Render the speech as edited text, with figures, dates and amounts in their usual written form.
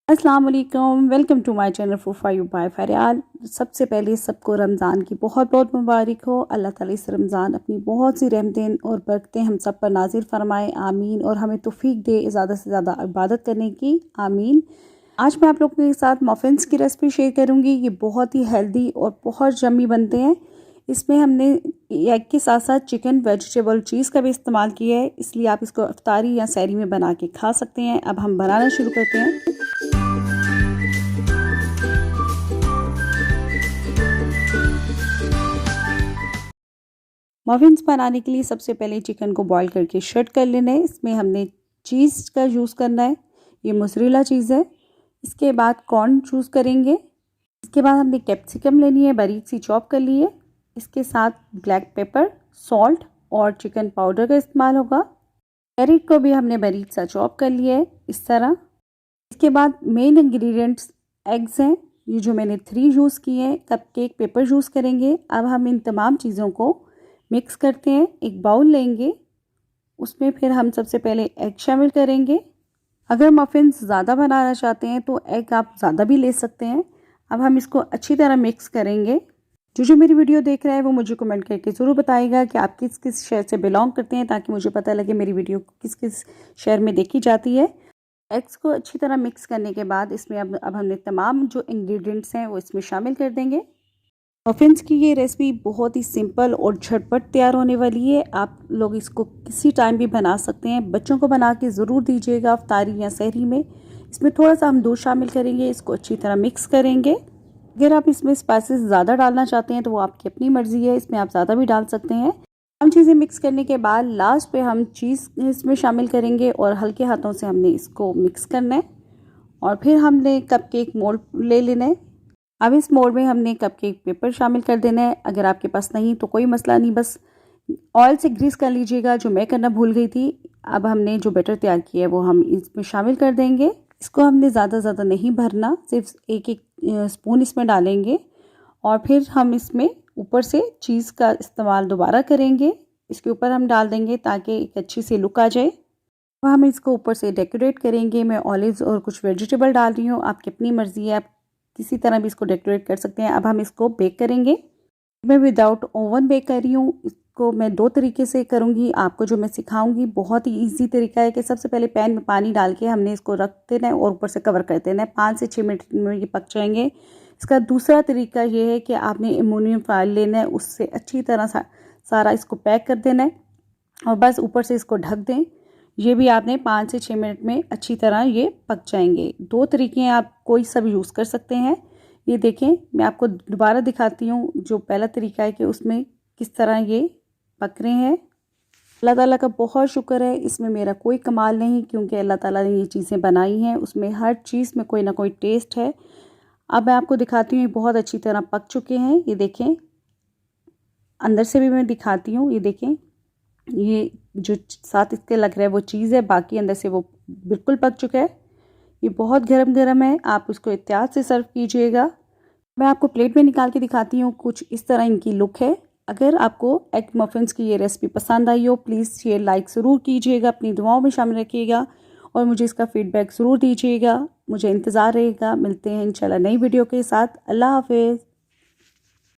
अस्सलाम वालेकुम, welcome to my channel फूफायू बाय फरियाल। सबसे पहले सबको रमज़ान की बहुत बहुत मुबारक हो। अल्लाह ताला इस रमज़ान अपनी बहुत सी रहमतें और बरकतें हम सब पर नाजिल फरमाए, आमीन। और हमें तौफीक दे ज़्यादा से ज़्यादा इबादत करने की, आमीन। आज मैं आप लोगों के साथ मफ़िन्स की रेसिपी शेयर करूँगी। ये बहुत ही हेल्दी और बहुत यम्मी बनते हैं। इसमें हमने एग के साथ साथ चिकन, वेजिटेबल, चीज़ का भी इस्तेमाल किया है, इसलिए आप इसको इफ्तारी या सहरी में बना के खा सकते हैं। अब हम बनाना शुरू करते हैं। मफ़िन्स बनाने के लिए सबसे पहले चिकन को बॉईल करके शर्ट कर लेना है। इसमें हमने चीज़ का यूज़ करना है, ये मोज़रेला चीज़ है। इसके बाद कॉर्न चूज़ करेंगे। इसके बाद हमने कैप्सिकम लेनी है, बारीक सी चॉप कर ली है। इसके साथ ब्लैक पेपर, सॉल्ट और चिकन पाउडर का इस्तेमाल होगा। कैरेट को भी हमने बारीक सा चॉप कर लिया है इस तरह। इसके बाद मेन इंग्रेडिएंट्स एग्स हैं, ये जो मैंने 3 यूज़ किए हैं। कपकेक पेपर यूज़ करेंगे। अब हम इन तमाम चीज़ों को मिक्स करते हैं। एक बाउल लेंगे, उसमें फिर हम सबसे पहले एग शामिल करेंगे। अगर मफ़िन्स ज़्यादा बनाना चाहते हैं तो एग आप ज़्यादा भी ले सकते हैं। अब हम इसको अच्छी तरह मिक्स करेंगे। जो मेरी वीडियो देख रहा है वो मुझे कमेंट करके ज़रूर बताइएगा कि आप किस किस शहर से बिलोंग करते हैं, ताकि मुझे पता लगे मेरी वीडियो किस किस शहर में देखी जाती है। एग्स को अच्छी तरह मिक्स करने के बाद इसमें अब हमने तमाम जो इंग्रेडिएंट्स हैं वो इसमें शामिल कर देंगे। मफ़िन्स की ये रेसिपी बहुत ही सिंपल और झटपट तैयार होने वाली है। आप लोग इसको किसी टाइम भी बना सकते हैं। बच्चों को बना के ज़रूर दीजिएगा इफ्तारी या सहरी में। इसमें थोड़ा सा हम दूध शामिल करेंगे, इसको अच्छी तरह मिक्स करेंगे। अगर आप इसमें स्पाइसेस ज़्यादा डालना चाहते हैं तो वो आपकी अपनी मर्ज़ी है, इसमें आप ज़्यादा भी डाल सकते हैं। हम चीज़ें मिक्स करने के बाद लास्ट पे हम चीज़ इसमें शामिल करेंगे और हल्के हाथों से हमने इसको मिक्स करना है। और फिर हमने कपकेक मोल्ड ले लेना है। अब इस मोल्ड में हमने कपकेक पेपर शामिल कर देना है। अगर आपके पास नहीं तो कोई मसला नहीं, बस ऑयल से ग्रीस कर लीजिएगा, जो मैं करना भूल गई थी। अब हमने जो बैटर तैयार किया है वो हम इसमें शामिल कर देंगे। इसको हमने ज़्यादा नहीं भरना, सिर्फ एक एक स्पून इसमें डालेंगे। और फिर हम इसमें ऊपर से चीज़ का इस्तेमाल दोबारा करेंगे। इसके ऊपर हम डाल देंगे ताकि एक अच्छी सी लुक आ जाए। अब हम इसको ऊपर से डेकोरेट करेंगे। मैं ऑलिव्स और कुछ वेजिटेबल डाल रही हूँ, आपकी अपनी मर्ज़ी है, आप किसी तरह भी इसको डेकोरेट कर सकते हैं। अब हम इसको बेक करेंगे। मैं विदाउट ओवन बेक कर रही हूँ। इसको मैं 2 तरीके से करूँगी, आपको जो मैं सिखाऊंगी बहुत ही इजी तरीका है कि सबसे पहले पैन में पानी डाल के हमने इसको रख देना है और ऊपर से कवर कर देना है। 5 से 6 मिनट में ये पक जाएंगे। इसका दूसरा तरीका ये है कि आपने एल्युमिनियम फॉइल लेना है, उससे अच्छी तरह सारा इसको पैक कर देना है और बस ऊपर से इसको ढक दें। ये भी आपने 5 से 6 मिनट में अच्छी तरह ये पक जाएंगे। 2 तरीके हैं, आप कोई सा भी यूज़ कर सकते हैं। ये देखें, मैं आपको दोबारा दिखाती हूँ। जो पहला तरीका है कि उसमें किस तरह ये पक रहे हैं। अल्लाह ताला का बहुत शुक्र है, इसमें मेरा कोई कमाल नहीं, क्योंकि अल्लाह ताला ने ये चीज़ें बनाई हैं, उसमें हर चीज़ में कोई ना कोई टेस्ट है। अब मैं आपको दिखाती हूँ, ये बहुत अच्छी तरह पक चुके हैं। ये देखें, अंदर से भी मैं दिखाती हूँ। ये देखें, ये जो साथ इसके लग रहा है वो चीज़ है, बाकी अंदर से वो बिल्कुल पक चुका है। ये बहुत गरम गरम है, आप उसको एहतियात से सर्व कीजिएगा। मैं आपको प्लेट में निकाल के दिखाती हूँ। कुछ इस तरह इनकी लुक है। अगर आपको एग मफ़िन्स की ये रेसिपी पसंद आई हो, प्लीज़ शेयर लाइक ज़रूर कीजिएगा, अपनी दुआओं में शामिल रखिएगा और मुझे इसका फ़ीडबैक ज़रूर दीजिएगा। मुझे इंतज़ार रहेगा। मिलते हैं इंशाल्लाह नई वीडियो के साथ। अल्लाह हाफ़िज़।